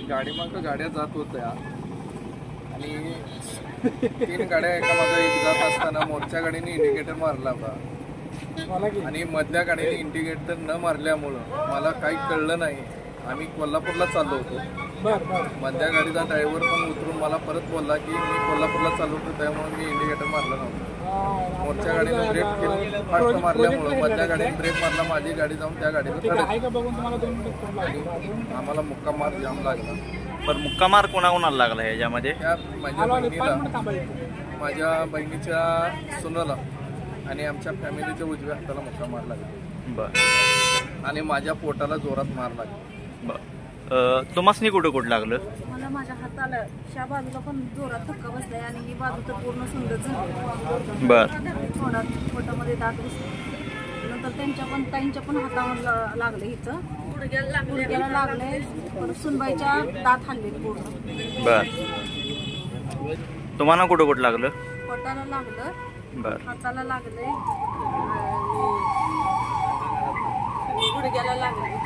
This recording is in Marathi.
गाडी मागं गाड्या जात होत्या आणि 3 गाड्या एका मागे एक जात असताना मोठ्या गाडीने इंडिकेटर मारला होता आणि मधल्या गाडीने इंडिकेटर न मारल्यामुळं मला काही कळलं नाही। आम्ही कोल्हापूरला चाललो होतो। मधल्या गाडीचा ड्रायव्हर पण उतरून मला परत बोलला की मी कोल्हापूरला चाललो होतो, त्यामुळे मी इंडिकेटर मारलं नव्हतं। मोठ्या गाडीने ब्रेक केलं, फास्ट मारल्यामुळं मधल्या गाडीने ब्रेक मारला, माझी गाडी जाऊन त्या गाडीला धडकली। आम्हाला मुक्का मार जाम लागला। पण मुक्का मार कोणाकोणाला लागला ह्याच्यामध्ये? माझ्या बहिणीच्या सुनाला आणि आमच्या फॅमिलीच्या उजव्या हाताला मुक्का मार लागला। बर। आणि माझ्या पोटाला जोरात मार लागला। बर। तुम्हाला कुठं कुठं लागलं? मला माझ्या हाताला त्या बाजूला पण जोरात धक्का बसलाय आणि ही बाजू तर पूर्ण सुंदर झाली। बर। पोटामध्ये दात घुसले, नंतर ताईंच्या पण हाताला लागले, इथं गुडघ्याला लागले, परत सुनबाईच्या दात हल्ले पूर्ण। बर। तुम्हाला कुठं कुठं लागलं? पोटाला लागलं, बर, हाताला लागले, गुडघ्याला लागले।